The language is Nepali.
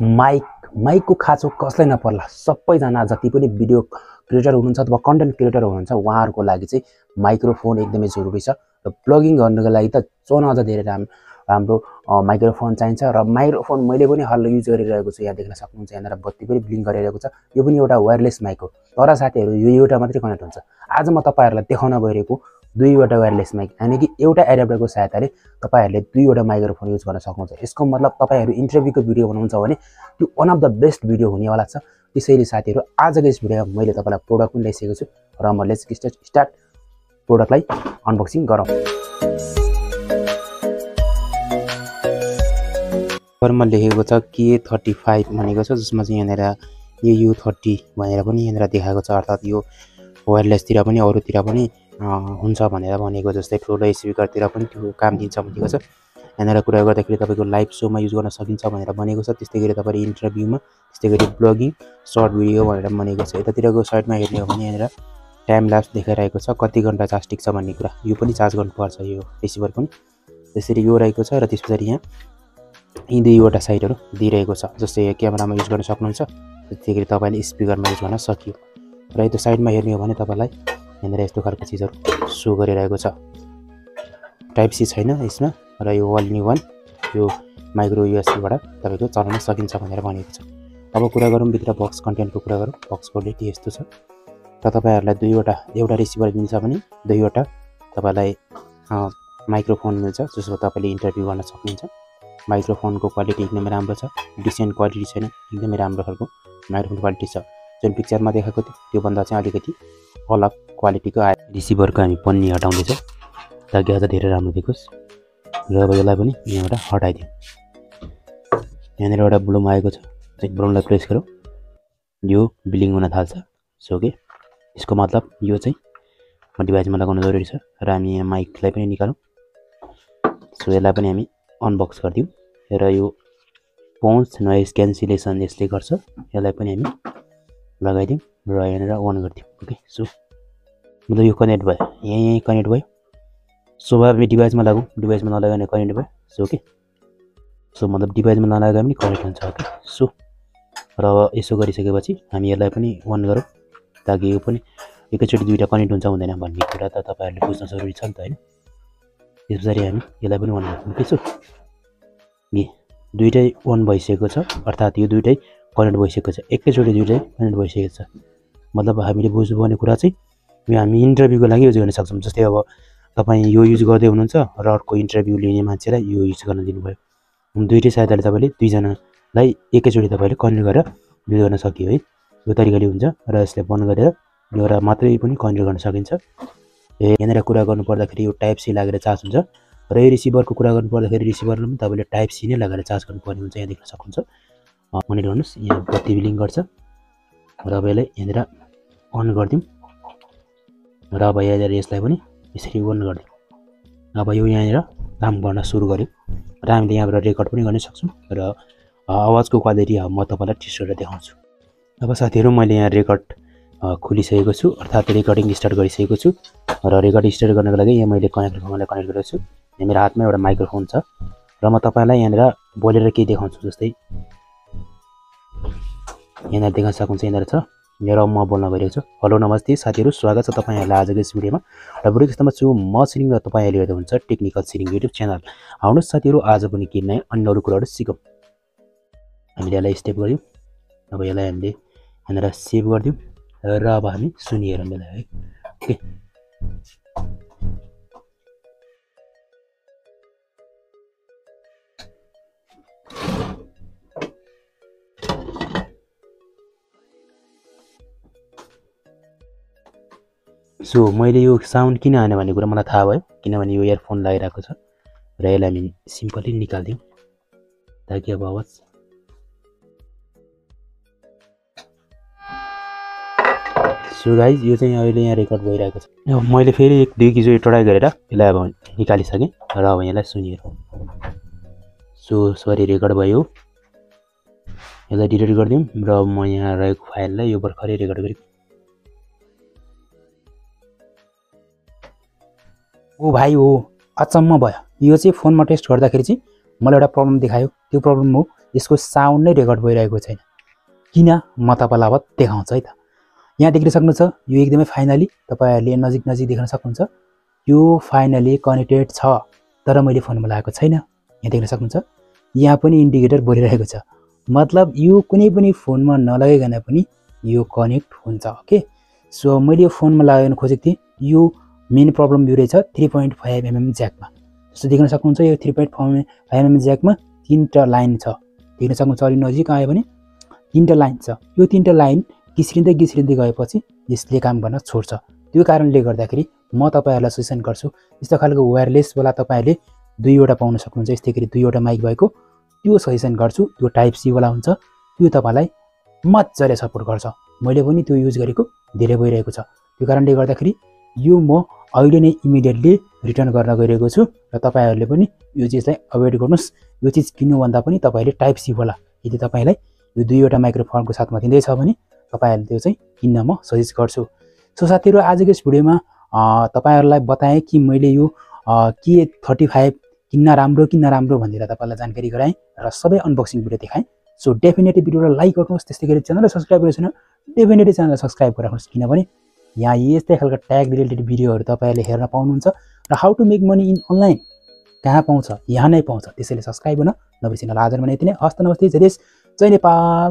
माइकको खाँचो कसलाई नपर्ला, सबैजना जति पनि भिडियो क्रिएटर हुनुहुन्छ अथवा कन्टेन्ट क्रिएटर हुनुहुन्छ उहाँहरूको लागि चाहिँ माइक्रोफोन एकदमै जरुरी छ र प्लगिङ गर्नको लागि त चोन अझ धेरै राम्रो माइक्रोफोन चाहिन्छ र माइक्रोफोन मैले पनि हाल युज गरिरहेको छु। यहाँ देख्न सक्नुहुन्छ यहाँनिर बत्ती पनि ब्लिङ्क गरिरहेको छ। यो पनि एउटा वायरलेस माइक हो, तर साथीहरू यो एउटा मात्रै कनेक्ट हुन्छ। आज म तपाईहरुलाई देखाउन गइरहेको दुईवटा वायरलेस माइक, यानी कि एउटा एडाप्टरको सहायताले तपाईहरुले दुईवटा माइक्रोफोन युज गर्न सक्नुहुन्छ। यसको मतलब तपाईहरु इन्टरभ्यूको भिडियो बनाउनुहुन्छ भने त्यो one of the best video हुनेवाला छ। त्यसैले साथीहरू आजको यस भिडियोमा मैले तपाईलाई प्रोडक्ट पनि ल्याइसकेको छु र म लेट्स स्टार्ट प्रोडक्टलाई अनबक्सिङ गरौँ। मा लेखेको छ K35 भनेको छ, जसमा चाहिँ यहाँनिर यो U30 भनेर पनि यहाँनिर देखाएको छ, अर्थात् यो वायरलेसतिर पनि अरूतिर पनि हुन्छ भनेर भनेको, जस्तै ठुलो स्पिकरतिर पनि त्यो काम दिन्छ भनेको छ। यहाँनिर कुरा गर्दाखेरि तपाईको लाइभ सोमा युज गर्न सकिन्छ भनेर भनेको छ। त्यस्तै गरी तपाईले इन्टरभ्यूमा, त्यस्तै गरी ब्लगिङ, सर्ट भिडियो भनेर भनेको छ। यतातिरको साइडमा हेर्ने हो भने यहाँनिर टाइम ल्याप्स देखाइरहेको छ, कति घण्टा चार्ज टिक्छ भन्ने कुरा। यो पनि चार्ज गर्नुपर्छ यो रिसिभर पनि। त्यसरी यो रहेको छ र त्यसपछि यहाँ यी दुईवटा साइडहरु दिइरहेको छ, जस्तै क्यामेरामा युज गर्न सक्नुहुन्छ, त्यस्तै गरी तपाईले स्पिकरमा युज गर्न सकियो। र यो साइडमा हेर्ने हो भने तपाईलाई यहाँनिर यस्तो खालको चीजहरु शो गरिरहेको छ। टाइप सी छैन यसमा र यो अल इन वान यो माइक्रो यूएसबी बाट तपाईको चलाउन सकिन्छ भनेर भनेको छ। अब कुरा गरौँ भित्र बक्स कन्टेन्टको कुरा गरौँ। बक्स क्वालिटी यस्तो छ र तपाईहरुलाई एउटा रिसिभर मिल्छ भने दुईवटा तपाईलाई माइक्रोफोन मिल्छ, जसमा तपाईले इन्टरभ्यु गर्न सक्नुहुन्छ। माइक्रोफोनको क्वालिटी एकदमै राम्रो छ, डिसेन्ट क्वालिटी छैन, एकदमै राम्रो खालको माइक्रोफोन क्वालिटी छ। जुन पिक्चरमा देखाएको थियो त्यो भन्दा चाहिँ अलिकति अलग क्वालिटीको आयो। रिसिभरको हामी पन्नी हटाउँदै छौं ताकि अझ धेरै राम्रो देखोस्। र अब यसलाई पनि यहाँबाट हटाइदिउँ। यहाँनिर एउटा ब्लुम आएको छ, चाहिँ ब्लुमलाई प्रेस गरौँ, यो ब्लिङ हुन थाल्छ। सो के यसको मतलब यो चाहिँ डिभाइसमा लगाउन जरुरी छ। र हामी यहाँ माइकलाई पनि निकालौँ। सो यसलाई पनि हामी अनबक्स गरिदिउँ र यो पोन्स नोइज क्यान्सलेसन यसले गर्छ, यसलाई पनि हामी लगाइदिउँ र यहाँनिर अन गरिदिउँ। ओके, सो मतलब यो कनेक्ट भयो, यही कनेक्ट भयो। सो हामी डिभाइसमा लगाउँ, डिभाइसमा नलगाउने कनेक्ट भयो। सो के सो मतलब डिभाइसमा नलगाए पनि कनेक्ट हुन्छ। ओके, सो र यसो गरिसकेपछि हामी यसलाई पनि अन गरौँ ताकि यो पनि एकैचोटि दुईटा कनेक्ट हुन्छ हुँदैन भन्ने कुरा त तपाईहरुले बुझ्न जरुरी छ नि त, हैन? त्यसपछि हामी यसलाई पनि अन गरौँ। ओके, सो यो दुईटै अन भइसकेको छ, अर्थात् यो दुईटै कनेक्ट भइसकेको छ, एकैचोटि दुईटै कनेक्ट भइसकेको छ। मतलब हामीले बुझ्नुपर्ने कुरा चाहिँ यो हामी इन्टरभ्यूको लागि युज गर्न सक्छौं। जस्तै अब तपाई यो युज गर्दै हुनुहुन्छ र अर्को इन्टरभ्यु लिने मान्छेलाई यो युज गर्न दिनुभयो, दुईटै सहायताले तपाईले दुईजनालाई एकैचोटि तपाईले कनेक्ट गरेर युज गर्न सकियो है। यो तरिकाले हुन्छ र यसले बन्द गरेर एउटा मात्रै पनि कनेक्ट गर्न सकिन्छ। यहाँनिर कुरा गर्नु पर्दाखेरि यो टाइप सी लागेर चार्ज हुन्छ र यो रिसिभरको कुरा गर्नु पर्दाखेरि रिसिभरमा पनि तपाईले टाइप सी नै लगाएर चार्ज गर्नुपर्ने हुन्छ। यहाँ देख्न सक्नुहुन्छ, मनिटर गर्नुस्, यहाँ बत्ती ब्लिङ गर्छ र अब यसलाई यहाँनिर अन गरिदिउँ र अब यहाँनिर यसलाई पनि यसरी अन गरिदिउँ। अब यो यहाँनिर काम गर्न सुरु गर्यो र हामीले यहाँबाट रेकर्ड पनि गर्न सक्छौं र आवाजको क्वालिटी म तपाईलाई टेस्ट गरेर देखाउँछु। अब साथीहरु मैले यहाँ रेकर्ड खोलिसकेको छु, अर्थात् रेकर्डिङ स्टार्ट गरिसकेको छु र रेकर्ड स्टार्ट गर्नको लागि यहाँ मैले कनेक्ट गरेको छु। यहाँ मेरो हातमा एउटा माइक्रोफोन छ र म तपाईलाई यहाँनिर बोलेर के देखाउँछु। जस्तै यहाँनिर देख्न सक्नुहुन्छ, यहाँनिर छ र म बोल्न गइरहेको छु। हेलो नमस्ते साथीहरु, स्वागत छ तपाईहरुलाई आजको यस भिडियोमा। र भिडियोको यस्तोमा छु म सिरिङ र तपाईहरुले हेर्दै हुन्छ टेक्निकल सिरिङ युट्युब च्यानल। आउनुस् साथीहरु, आज पनि के नयाँ अन्य अरु कुराहरु सिकौं। हामीले यसलाई स्टेप गर्यौं। अब यसलाई हामीले यहाँनिर सेभ गर्दियौं र अब हामी सुनिहेरौँ यसलाई है। ओके, सो मैले यो साउन्ड किन आने भन्ने कुरा मलाई थाहा भयो, किनभने यो इयरफोन लगाइरहेको छ र यसलाई हामी सिम्पली निकाल्दियौँ ताकि अब आवाज सो गाइज यो चाहिँ अहिले यहाँ रेकर्ड भइरहेको छ। अब मैले फेरि एक दुई किचोटि ट्राई गरेर यसलाई अब निकालिसकेँ र अब यसलाई सुनिहेरौँ। सो सरी, रेकर्ड भयो, यसलाई डिलिट गरिदिउँ र म यहाँ रहेको फाइललाई यो भर्खरै रेकर्ड गरेँ। ओ भाइ हो, अचम्म भयो। यो चाहिँ फोनमा टेस्ट गर्दाखेरि चाहिँ मलाई एउटा प्रब्लम देखायो त्यो प्रब्लम हो, यसको साउन्ड नै रेकर्ड भइरहेको छैन। किन म तपाईँलाई अब देखाउँछु है त। यहाँ देख्न सक्नुहुन्छ यो एकदमै फाइनली तपाईहरुले नजिक देख्न सक्नुहुन्छ, यो फाइनली कनेक्टेड छ, तर मैले फोनमा लगाएको छैन। यहाँ देख्न सक्नुहुन्छ यहाँ पनि इन्डिकेटर बोलिरहेको छ, मतलब यो कुनै पनि फोनमा नलगाइकन पनि यो कनेक्ट हुन्छ। ओके, सो मैले यो फोनमा लगाउन खोजेको थिएँ। यो मेन प्रब्लम यो रहेछ 3.5 mm ज्याकमा। जस्तो देख्न सक्नुहुन्छ यो 3.5 mm ज्याकमा 3टा लाइन छ, देख्न सक्नुहुन्छ। अलि नजिक आयो भने 3टा लाइन छ। यो 3टा लाइन घिस्रिँदै गएपछि यसले काम गर्न छोड्छ। त्यो कारणले गर्दाखेरि म तपाईहरुलाई सजेसन गर्छु, यस्तो खालको वायरलेस वाला तपाईहरुले दुईवटा पाउन सक्नुहुन्छ। यस्तै गरी दुईवटा माइक भएको त्यो सजेसन गर्छु। त्यो टाइप सी वाला हुन्छ, त्यो तपाईलाई मज्जाले सपोर्ट गर्छ। मैले पनि त्यो युज गरेको धेरै भइरहेको छ। त्यो कारणले गर्दाखेरि यो म अहिले नै इमिडिएटली रिटर्न गर्न गइरहेको छु र तपाईहरुले पनि यो चीजलाई अभोइड गर्नुस्। यो चीज किन्नु भन्दा पनि तपाईहरुले टाइप सी वाला यदि तपाईलाई यो दुईवटा माइक्रोफोनको साथमा दिँदैछ भने तपाईहरुले त्यो चाहिँ किन्न म सजेस्ट गर्छु। सो साथीहरु, आजको यस भिडियोमा तपाईहरुलाई बताएँ कि मैले यो K35 किन्न राम्रो कि नराम्रो भनेर तपाईलाई जानकारी गराएँ र सबै अनबक्सिङ भिडियो देखाएँ। सो डेफिनेटली भिडियोलाई लाइक गर्नुहोस्, त्यस्तै गरी च्यानललाई सब्स्क्राइब गर्नुहोस् न, डेफिनेटली च्यानललाई सब्स्क्राइब गरिराख्नुहोस्, किनभने यहाँ यस्तै खालको ट्याग रिलेटेड भिडियोहरु तपाईहरुले हेर्न पाउनुहुन्छ र how to make money in online कहाँ पाउँछ, यहाँ नै पाउँछ। त्यसैले सब्स्क्राइब गर्न नबिर्सिनु। आज भने यति नै। हस्त, नमस्ते, जय देश, जय नेपाल।